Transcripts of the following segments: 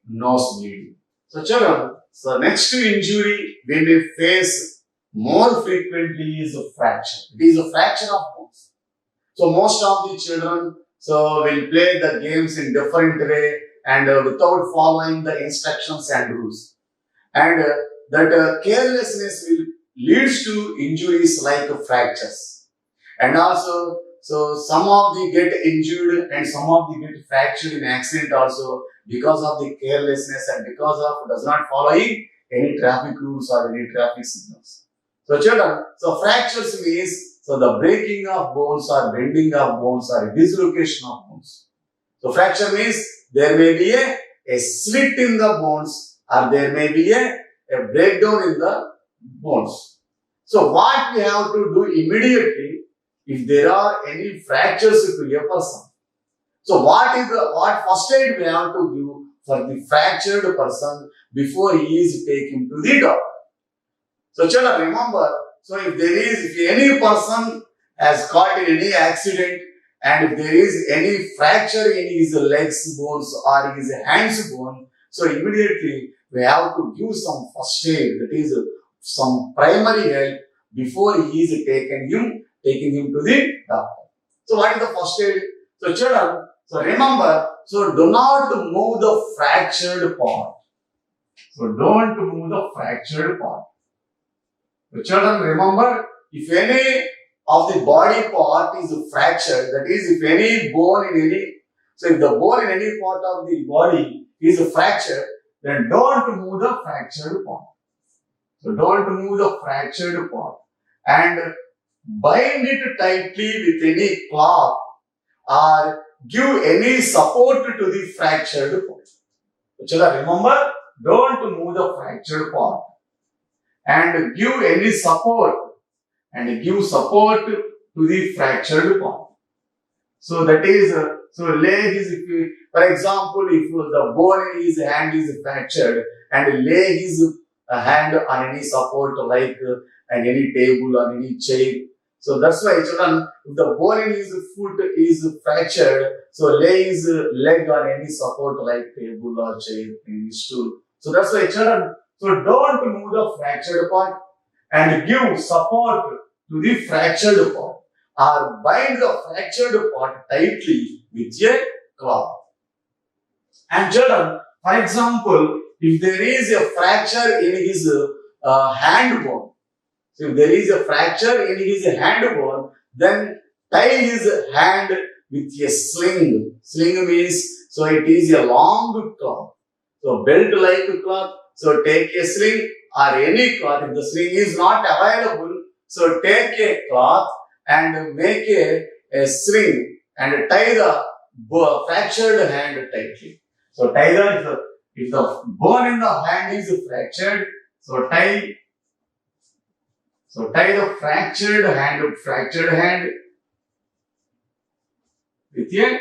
nose bleeding. So children, so next injury we may face more frequently is a fracture. It is a fracture of bones. So most of the children will play the games in different way and without following the instructions and rules. And that carelessness will leads to injuries like fractures. And also, so some of the get injured and some of the get fractured in accident also because of the carelessness and because of does not following any traffic rules or any traffic signals. So children, so fractures means so the breaking of bones or bending of bones or dislocation of bones. So fracture means there may be a slit in the bones or there may be a breakdown in the bones. So what we have to do immediately if there are any fractures to a person. So what first aid we have to give for the fractured person before he is taken to the doctor. So children, remember, so if any person has got in any accident and if there is any fracture in his legs bones or his hands bone, so immediately we have to give some first aid, that is some primary help before he is taking him to the doctor. So what is the first aid? So children, so remember, so do not move the fractured part. So don't move the fractured part. So children, remember, if any of the body part is fractured, that is if any bone in any, so if the bone in any part of the body is fractured, then don't move the fractured part. So don't move the fractured part and bind it tightly with any cloth or give any support to the fractured part. So children, remember, don't move the fractured part and give any support to the fractured part. So that is, so leg is, for example, if the bone in his hand is fractured and lay his hand on any support like any table or any chair. So that's why children, if the bone in his foot is fractured, so lay his leg on any support like table or chair, any stool. So that's why children, so don't move the fractured part and give support to the fractured part or bind the fractured part tightly with a cloth. And children, for example, if there is a fracture in his hand bone, so if there is a fracture in his hand bone, then tie his hand with a sling. Sling means, so it is a long cloth. So belt like cloth. So take a sling or any cloth. If the sling is not available, so take a cloth and make a sling and tie the fractured hand tightly. So tie if the bone in the hand is fractured, so tie the fractured hand with a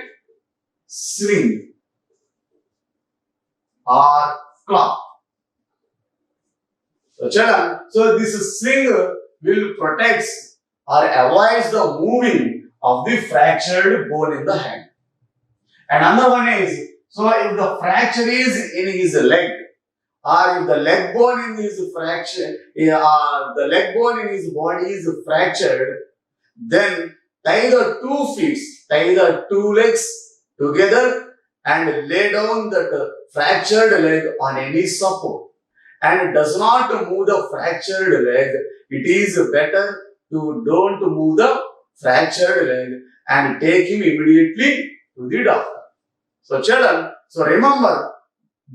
sling or cloth. So children, so this sling will protect or avoid the moving of the fractured bone in the hand. And another one is, so if the fracture is in his leg, or if the leg bone in his fracture, the leg bone in his body is fractured, then tie the 2 feet, tie the 2 legs together and lay down that fractured leg on any support. And does not move the fractured leg, it is better to don't move the fractured leg and take him immediately to the doctor. So children, so remember,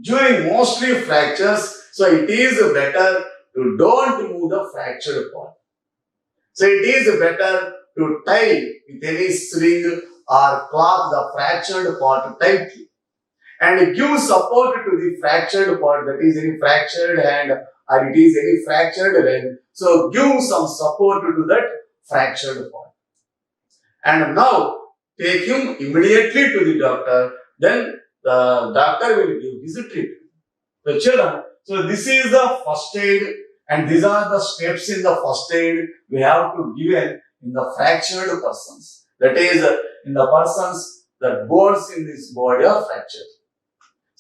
during mostly fractures, so it is better to don't move the fractured part. So it is better to tie with any sling or cloth the fractured part tightly and give support to the fractured part, that is any fractured hand or it is any fractured leg. So give some support to that fractured part. And now take him immediately to the doctor. Then the doctor will give his treatment. So children, so this is the first aid and these are the steps in the first aid we have to give in the fractured persons. That is in the persons that bones in this body are fractured.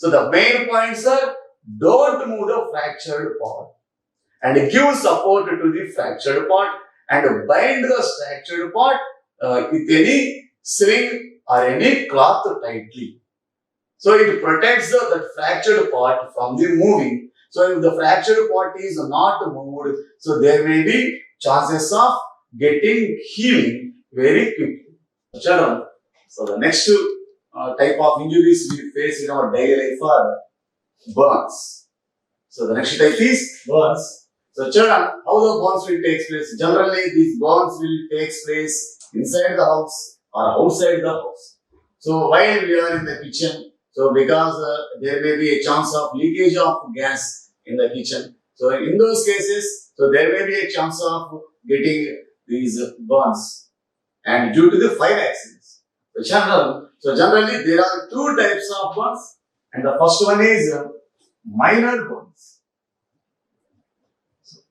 So the main points are don't move the fractured part and give support to the fractured part and bind the fractured part with any string or any cloth tightly. So it protects the fractured part from the moving. So if the fractured part is not moved, so there may be chances of getting healing very quickly. Children, so the next type of injuries we face in our daily life are burns. So the next type is burns. So children, how the burns will take place? Generally, these burns will take place inside the house or outside the house. So while we are in the kitchen, so because there may be a chance of leakage of gas in the kitchen. So in those cases, so there may be a chance of getting these burns and due to the fire accidents. So generally there are two types of burns and the first one is minor burns.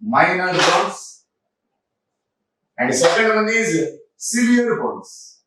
Minor burns and the second one is severe burns.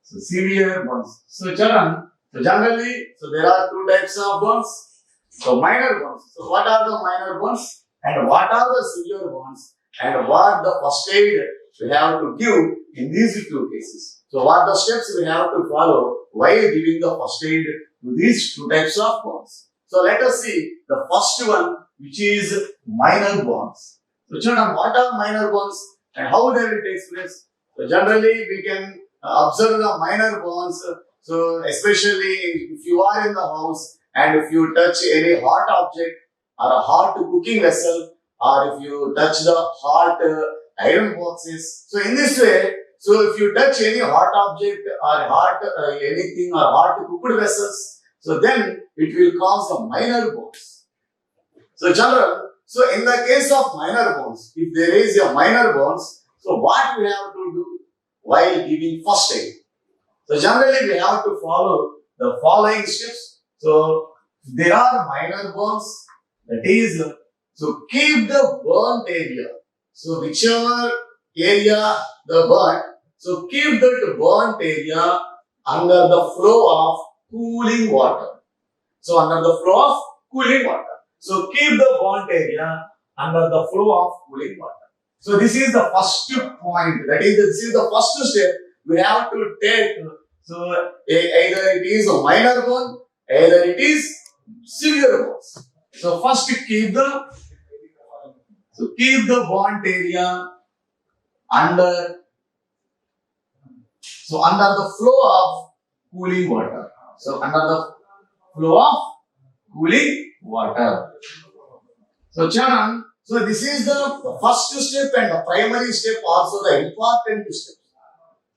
So severe burns. So children, so generally, so there are two types of burns. So minor burns. So what are the minor burns and what are the severe burns and what the first aid we have to give in these two cases. So what the steps we have to follow while giving the first aid to these two types of burns. So let us see the first one, which is minor burns. So children, what are minor burns and how they will take place? So generally we can observe the minor burns. So especially if you are in the house and if you touch any hot object or a hot cooking vessel or if you touch the hot iron boxes. So in this way, so if you touch any hot object or hot anything or hot cooked vessels, so then it will cause a minor burns. So children, so in the case of minor burns, if there is a minor burns, so what we have to do while giving first aid? So generally we have to follow the following steps. So there are minor burns, that is, so keep the burnt area. So whichever area the burnt, so keep that burnt area under the flow of cooling water. So under the flow of cooling water. So keep the burnt area under the flow of cooling water. So this is the first point. That is, this is the first step we have to take. So either it is a minor burn, either it is severe burns. So first keep the burnt area under the flow of cooling water. So under the flow of cooling water. So children, so this is the first step and the primary step, also the important step.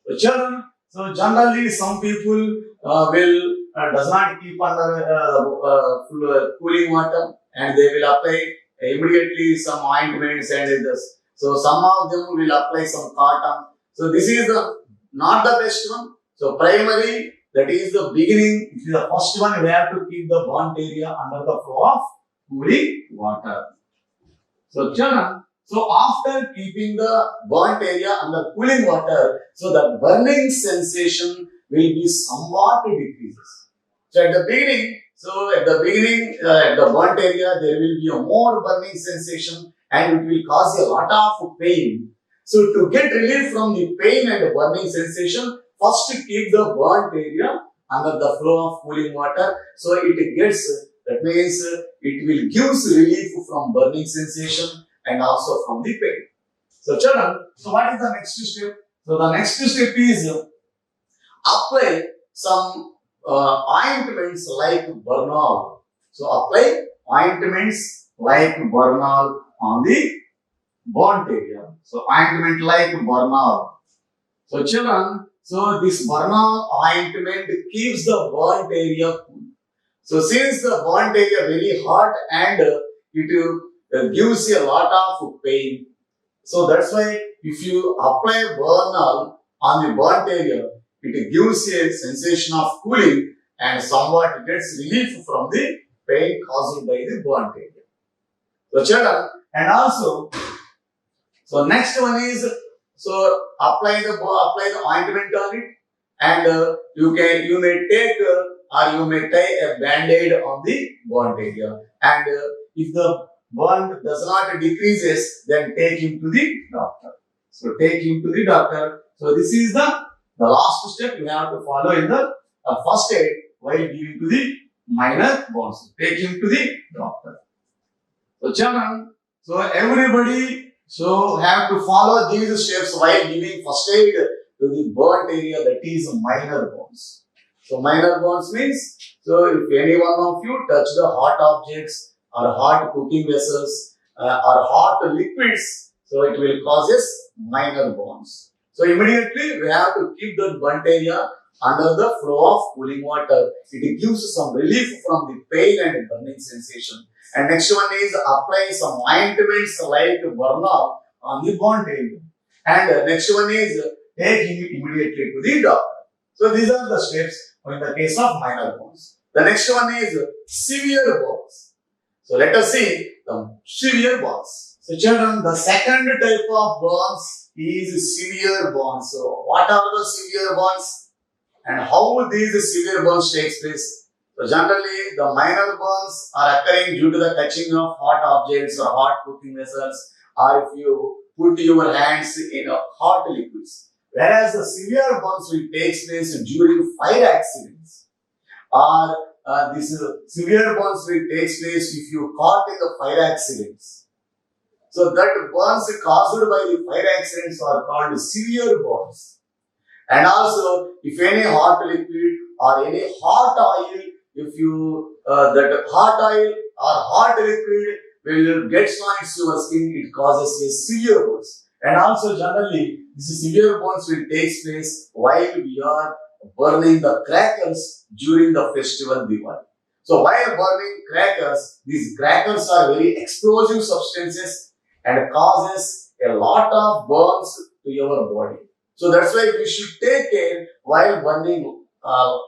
So children, so generally some people will does not keep under cooling water and they will apply immediately some ointments and this. So some of them will apply some cotton. So this is not the best one. So primary, that is the beginning, it is the first one, we have to keep the burnt area under the flow of cooling water. So children, so after keeping the burnt area under cooling water, so the burning sensation will be somewhat decreases. So at the beginning, at the burnt area, there will be a more burning sensation and it will cause a lot of pain. So to get relief from the pain and the burning sensation, first keep the burnt area under the flow of cooling water. So it gets, that means it will give relief from burning sensation and also from the pain. So children, so what is the next step? So the next step is apply some ointments like Bernal. So apply ointments like Bernal on the burnt area. So ointment like Bernal. So children, so this Bernal ointment keeps the burnt area cool. So since the burnt area very hot and it gives you a lot of pain. So that's why if you apply Bernal on the burnt area, it gives you a sensation of cooling and somewhat gets relief from the pain caused by the burnt area. So children, and also, so next one is, so apply the ointment on it and you may take or you may tie a band-aid on the burnt area, and if the burn does not decreases, then take him to the doctor. So take him to the doctor. So this is the last step you have to follow in the first aid while giving to the minor burns. Take him to the doctor. So children, so everybody have to follow these steps while giving first aid to the burnt area, that is minor burns. So minor burns means, so if any one of you touch the hot objects or hot cooking vessels or hot liquids, so it will causes minor burns. So immediately we have to keep the burnt area under the flow of cooling water. It gives some relief from the pain and burning sensation. And next one is apply some ointments like Burnol on the burnt area. And next one is take him immediately to the doctor. So these are the steps in the case of minor burns. The next one is severe burns. So let us see the severe burns. So children, the second type of burns is severe burns. So what are the severe burns and how these severe burns takes place? So generally the minor burns are occurring due to the touching of hot objects or hot cooking vessels, or if you put your hands in hot liquids. Whereas the severe burns will take place during fire accidents, or this severe burns will take place if you caught in the fire accidents. So that burns caused by the fire accidents are called severe burns. And also, if any hot liquid or any hot oil, if you that hot oil or hot liquid will get on your skin, it causes a severe burns. And also generally, this severe burns will take place while we are burning the crackers during the festival Diwali. So while burning crackers, these crackers are very explosive substances and causes a lot of burns to your body. So that's why we should take care while burning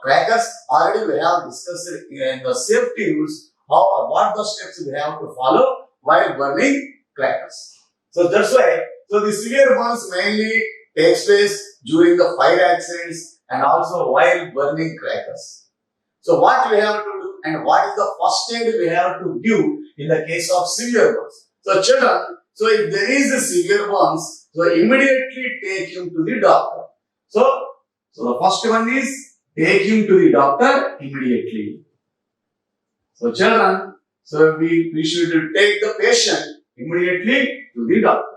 crackers. Already we have discussed in the safety rules what the steps we have to follow while burning crackers. So that's why, so the severe burns mainly takes place during the fire accidents and also while burning crackers. So what we have to do and what is the first aid we have to give in the case of severe burns? So children, so if there is a severe burns, so immediately take him to the doctor. So the first one is take him to the doctor immediately. So children, so we should take the patient immediately to the doctor.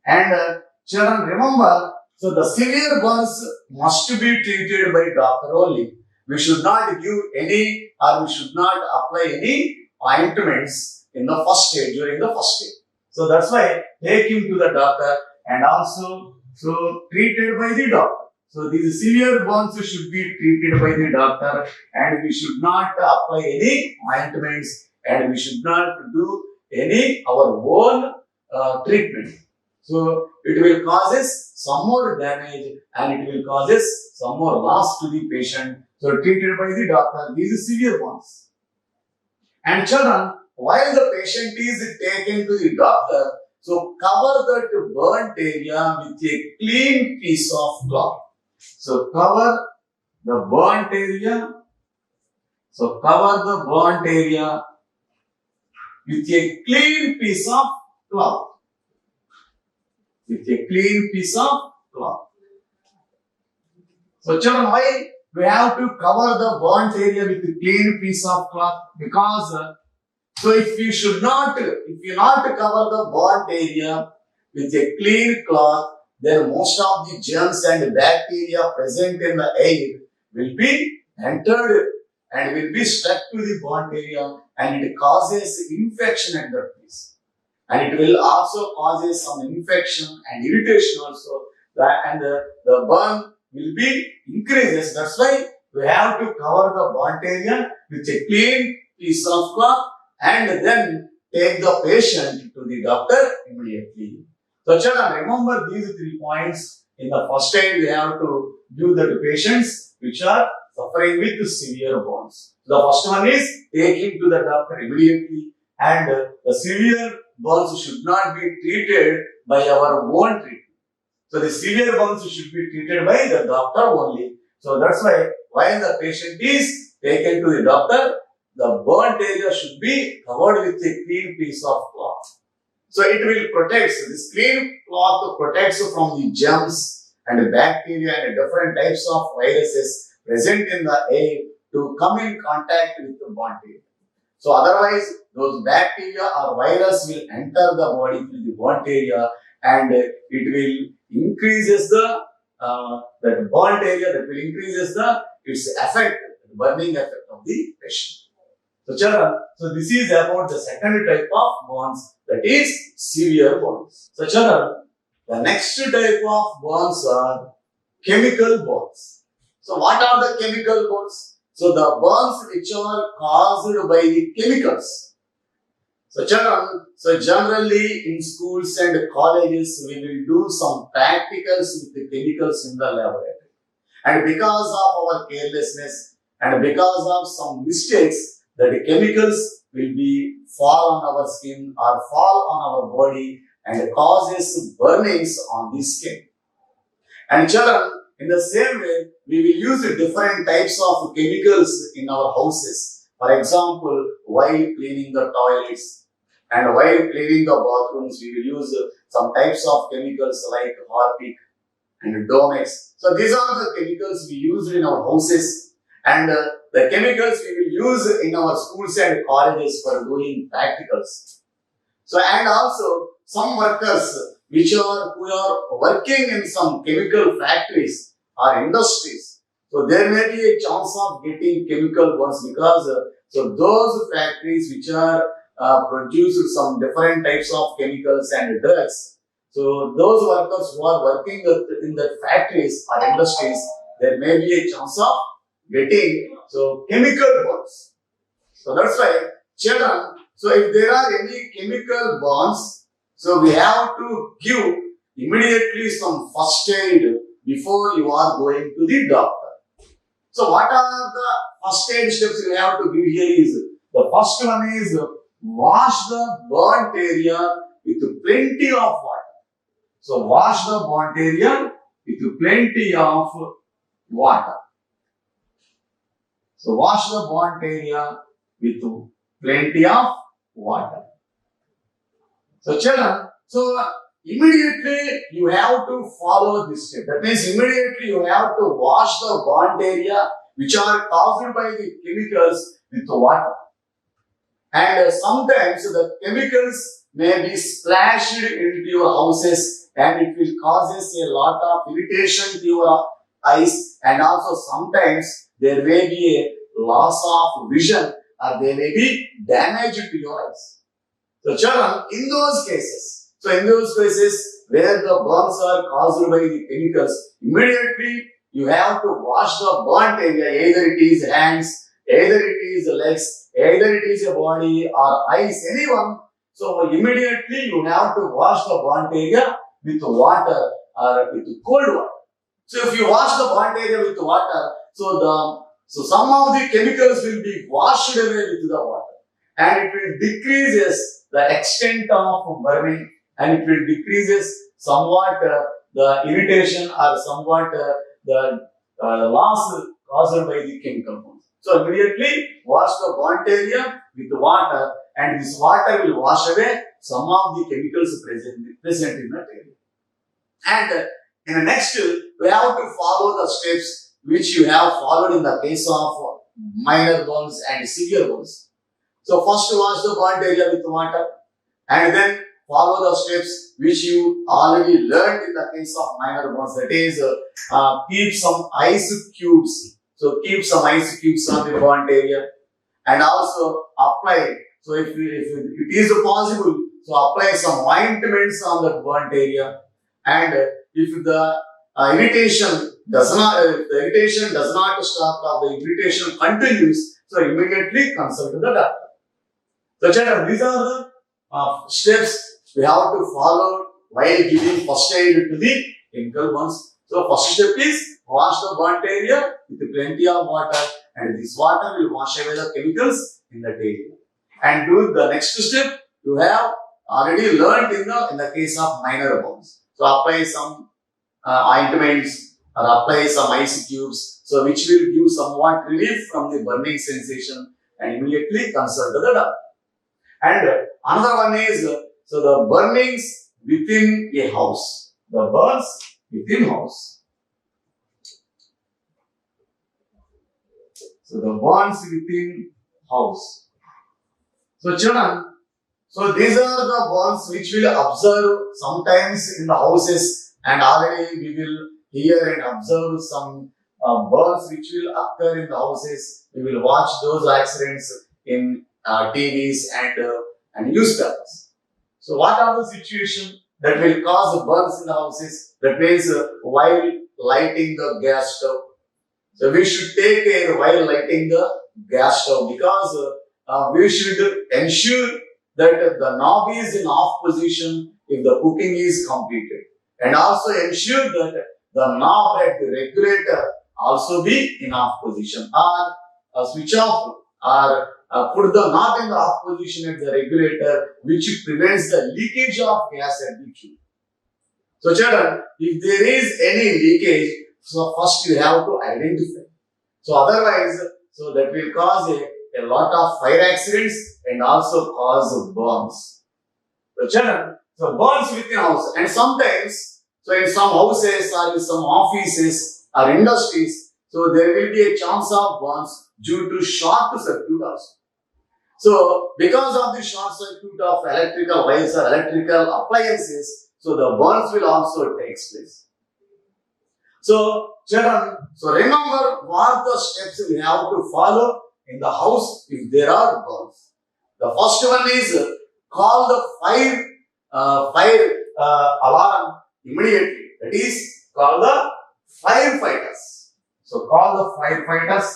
And children, remember, so the severe burns must be treated by doctor only. We should not give any or we should not apply any ointments in the first aid, during the first aid. So that's why take him to the doctor and also so treated by the doctor. So these severe burns should be treated by the doctor and we should not apply any ointments and we should not do any our own treatment. So it will causes some more damage and it will causes some more loss to the patient. So treated by the doctor, these severe burns. And children, while the patient is taken to the doctor, so cover that burnt area with a clean piece of cloth. So cover the burnt area. So cover the burnt area with a clean piece of cloth. With a clean piece of cloth. So children, why we have to cover the burnt area with a clean piece of cloth? Because so if you not cover the burnt area with a clean cloth, then most of the germs and bacteria present in the air will be entered and will be stuck to the burnt area and it causes infection at that place. And it will also causes some infection and irritation also. The burn will be increases. That's why we have to cover the burnt area with a clean piece of cloth and then take the patient to the doctor immediately. So children, remember these 3 points. In the first aid, we have to give the patients which are suffering with severe burns. The first one is take him to the doctor immediately, and the severe burns should not be treated by our own treatment. So the severe burns should be treated by the doctor only. So that's why while the patient is taken to the doctor, the burnt area should be covered with a clean piece of cloth. So it will protect, this clean cloth protects from the germs and bacteria and different types of viruses present in the air to come in contact with the burnt area. So otherwise, those bacteria or virus will enter the body through the burnt area, and it will increases the that burnt area, that will increases the its effect, the burning effect of the patient. So children, so this is about the second type of burns, that is severe burns. So children, the next type of burns are chemical burns. So what are the chemical burns? So the burns which are caused by the chemicals. So children, so generally in schools and colleges we will do some practicals with the chemicals in the laboratory. And because of our carelessness and because of some mistakes, that the chemicals will be fall on our skin or fall on our body and causes burnings on the skin. And children, in the same way, we will use different types of chemicals in our houses. For example, while cleaning the toilets and while cleaning the bathrooms, we will use some types of chemicals like Harpic and Domex. So these are the chemicals we use in our houses, and the chemicals we will use in our schools and colleges for doing practicals. So and also some workers who are working in some chemical factories or industries. So there may be a chance of getting chemical burns because so those factories which are produce some different types of chemicals and drugs. So those workers who are working in the factories or industries, there may be a chance of getting so chemical burns. So that's why children, so if there are any chemical burns, so we have to give immediately some first aid before you are going to the doctor. So what are the first aid steps we have to give here is, the first one is wash the burnt area with plenty of water. So wash the burnt area with plenty of water. So wash the burnt area with plenty of water. So children, so immediately you have to follow this step. That means immediately you have to wash the burnt area which are caused by the chemicals with water. And sometimes the chemicals may be splashed into your houses and it will causes a lot of irritation to your eyes, and also sometimes there may be a loss of vision or there may be damage to your eyes. So children, in those cases where the burns are caused by the chemicals, immediately you have to wash the burnt area, either it is hands, either it is legs, either it is a body or eyes, anyone. So immediately you have to wash the burnt area with water or with cold water. So if you wash the burnt area with water, so some of the chemicals will be washed away with the water, and it will decreases the extent of burning, and it will decreases somewhat the irritation or somewhat the loss caused by the chemical burns. So immediately wash the burnt area with water, and this water will wash away some of the chemicals present in that area. And in the next, we have to follow the steps which you have followed in the case of minor burns and severe burns. So first wash the burnt area with water, and then follow the steps which you already learned in the case of minor burns. That is, keep some ice cubes. So keep some ice cubes on the burnt area, and also apply. So if it is possible, so apply some ointments on the burnt area. And if the irritation does not stop, or the irritation continues, so immediately consult the doctor. So children, these are the steps we have to follow while giving first aid to the chemical burns. So first step is wash the burnt area with plenty of water, and this water will wash away the chemicals in that area. And do the next step you have already learned in the case of minor burns. So apply some ointments or apply some ice cubes, so which will give somewhat relief from the burning sensation and immediately consult the doctor. And another one is, so the burnings within a house, the burns within house. So the burns within house. So children, so these are the burns which we will observe sometimes in the houses, and already we will hear and observe some burns which will occur in the houses. We will watch those accidents in TVs and newspapers. So what are the situations that will cause burns in the houses? That means while lighting the gas stove. So we should take care while lighting the gas stove, because we should ensure that the knob is in off position if the cooking is completed, and also ensure that the knob at the regulator also be in off position, or switch off, or put the knob in the off position at the regulator, which prevents the leakage of gas at the tube. So children, if there is any leakage, so first you have to identify. So otherwise, so that will cause a lot of fire accidents and also cause burns. So children, so burns within house, and sometimes, so in some houses or in some offices or industries, so there will be a chance of burns due to short circuit also. So because of the short circuit of electrical wires or electrical appliances, so the burns will also take place. So children, so remember what the steps we have to follow in the house if there are burns. The first one is call the fire alarm immediately. That is, call the firefighters. So call the firefighters.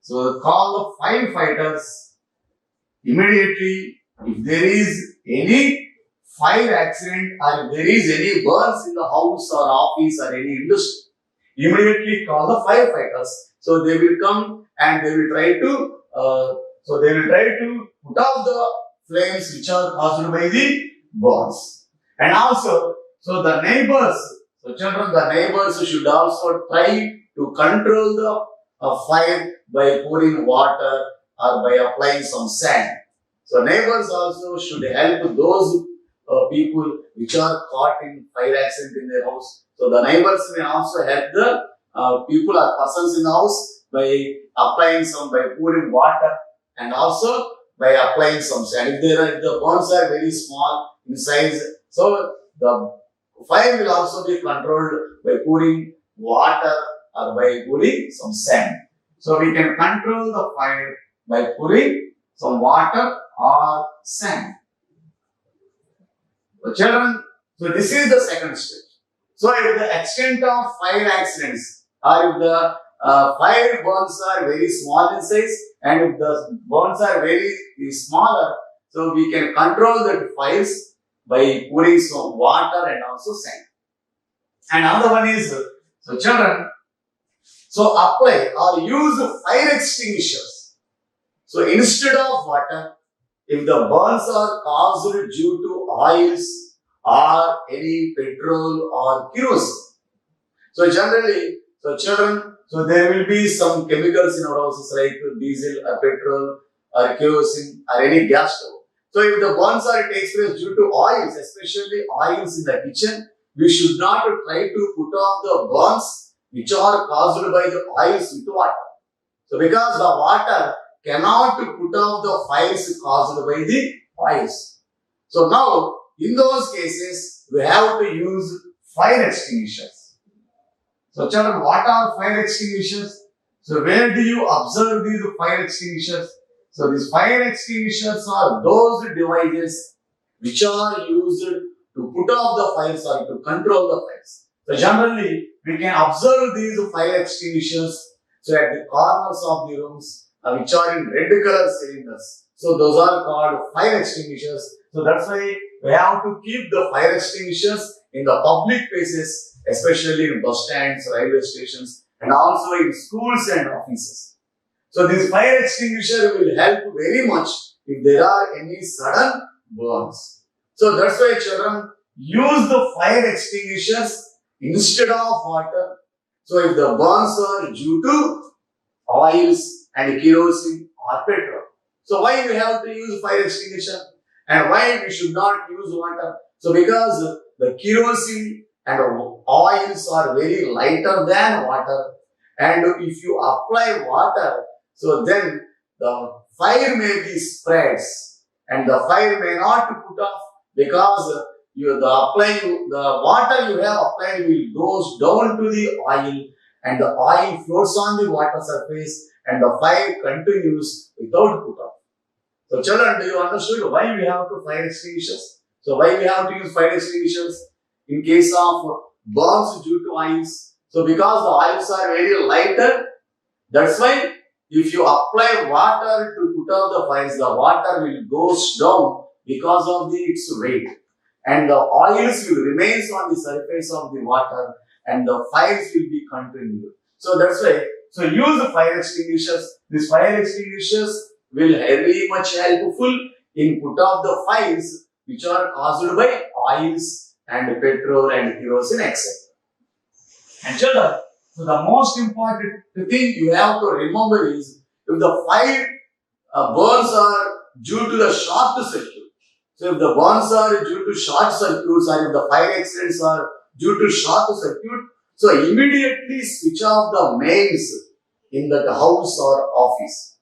So call the firefighters immediately if there is any fire accident or if there is any burns in the house or office or any industry. Immediately call the firefighters. So they will come and they will try to put out the flames which are caused by the burns. And also, so the neighbors, so children, the neighbors should also try to control the fire by pouring water or by applying some sand. So neighbors also should help those people which are caught in fire accident in their house. So the neighbors may also help the people or persons in the house by pouring water and also by applying some sand. If the burns are very small in size, so the fire will also be controlled by pouring water or by pouring some sand. So we can control the fire by pouring some water or sand. So children, so this is the second stage. So if the extent of fire accidents or if the fire burns are very small in size and if the burns are very smaller, so we can control the fires by pouring some water and also sand. And another one is, so children, so apply or use fire extinguishers. So instead of water, if the burns are caused due to oils or any petrol or kerosene. So generally, so children, so there will be some chemicals in our houses like diesel or petrol or kerosene or any gas stove. So if the burns takes place due to oils, especially oils in the kitchen, we should not try to put off the burns which are caused by the oils with water. So because the water cannot put off the fires caused by the oils. So now, in those cases, we have to use fire extinguishers. So children, what are fire extinguishers? So where do you observe these fire extinguishers? So these fire extinguishers are those devices which are used to put off the fires or to control the fires. So generally, we can observe these fire extinguishers so at the corners of the rooms which are in red color cylinders. So those are called fire extinguishers. So that's why we have to keep the fire extinguishers in the public places, especially in bus stands, railway stations, and also in schools and offices. So this fire extinguisher will help very much if there are any sudden burns. So that's why children, use the fire extinguishers instead of water. So if the burns are due to oils and kerosene or petrol. So why we have to use fire extinguisher and why we should not use water? So because the kerosene and oils are very lighter than water, and if you apply water, so then the fire may be spreads and the fire may not put off because the water you have applied will goes down to the oil and the oil floats on the water surface and the fire continues without put off. So children, do you understood why we have to fire extinguishers? So why we have to use fire extinguishers in case of burns due to oils? So because the oils are very lighter, that's why if you apply water to put out the fires, the water will goes down because of its weight. And the oils will remain on the surface of the water and the fires will be continued. So that's why, so use the fire extinguishers. These fire extinguishers will very much helpful in put out the fires which are caused by oils and petrol and kerosene, etc. And children, so the most important thing you have to remember is if the fire burns are due to the short circuit. So if the burns are due to short circuits or if the fire accidents are due to short circuit, so immediately switch off the mains in that house or office.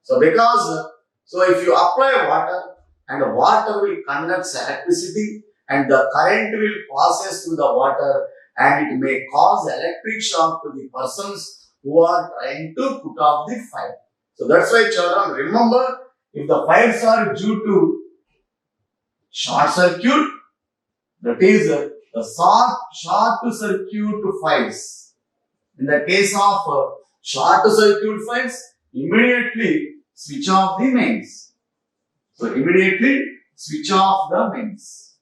So because, so if you apply water and water will conduct electricity and the current will passes through the water and it may cause electric shock to the persons who are trying to put off the fire. So that's why children, remember, if the fires are due to short circuit, that is the short circuit fires. In the case of short circuit fires, immediately switch off the mains. So immediately switch off the mains.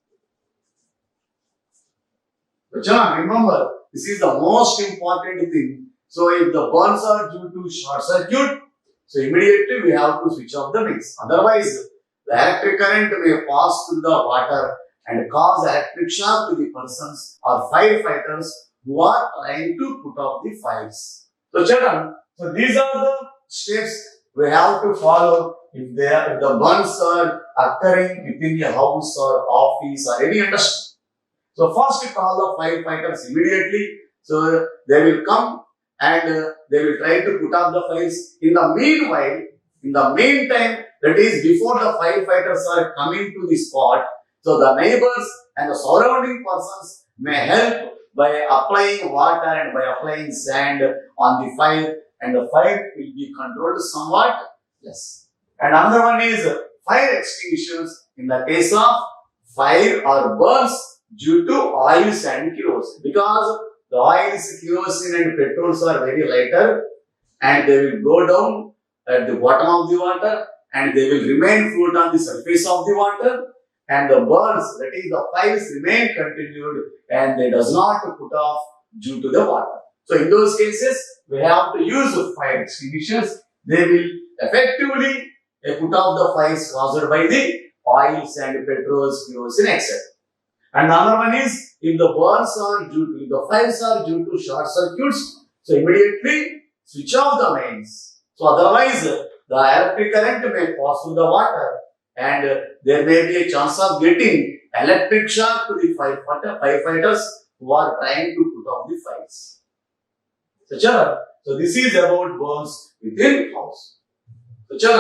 So children, remember, this is the most important thing. So if the burns are due to short circuit, so immediately we have to switch off the mains. Otherwise, the electric current may pass through the water and cause electric shock to the persons or firefighters who are trying to put off the fires. So children, so these are the steps we have to follow if the burns are occurring within a house or office or any industry. So first we call the firefighters immediately. So they will come and they will try to put out the fires. In the meanwhile, in the meantime, that is before the firefighters are coming to the spot, so the neighbors and the surrounding persons may help by applying water and by applying sand on the fire, and the fire will be controlled somewhat less. And another one is fire extinguishers in the case of fire or burns due to oils and kerosene. Because the oils, kerosene and petrols are very lighter and they will go down at the bottom of the water and they will remain float on the surface of the water, and the burns, that is the fires, remain continued and they does not put off due to the water. So in those cases, we have to use fire extinguishers. They will effectively put off the fires caused by the oils and petrols, kerosene, etc. And another one is if the burns are due to, if the fires are due to short circuits, so immediately switch off the mains. So otherwise, the electric current may pass through the water and there may be a chance of getting electric shock to the firefighters who are trying to put off the fires. So children, so this is about burns within house. So children,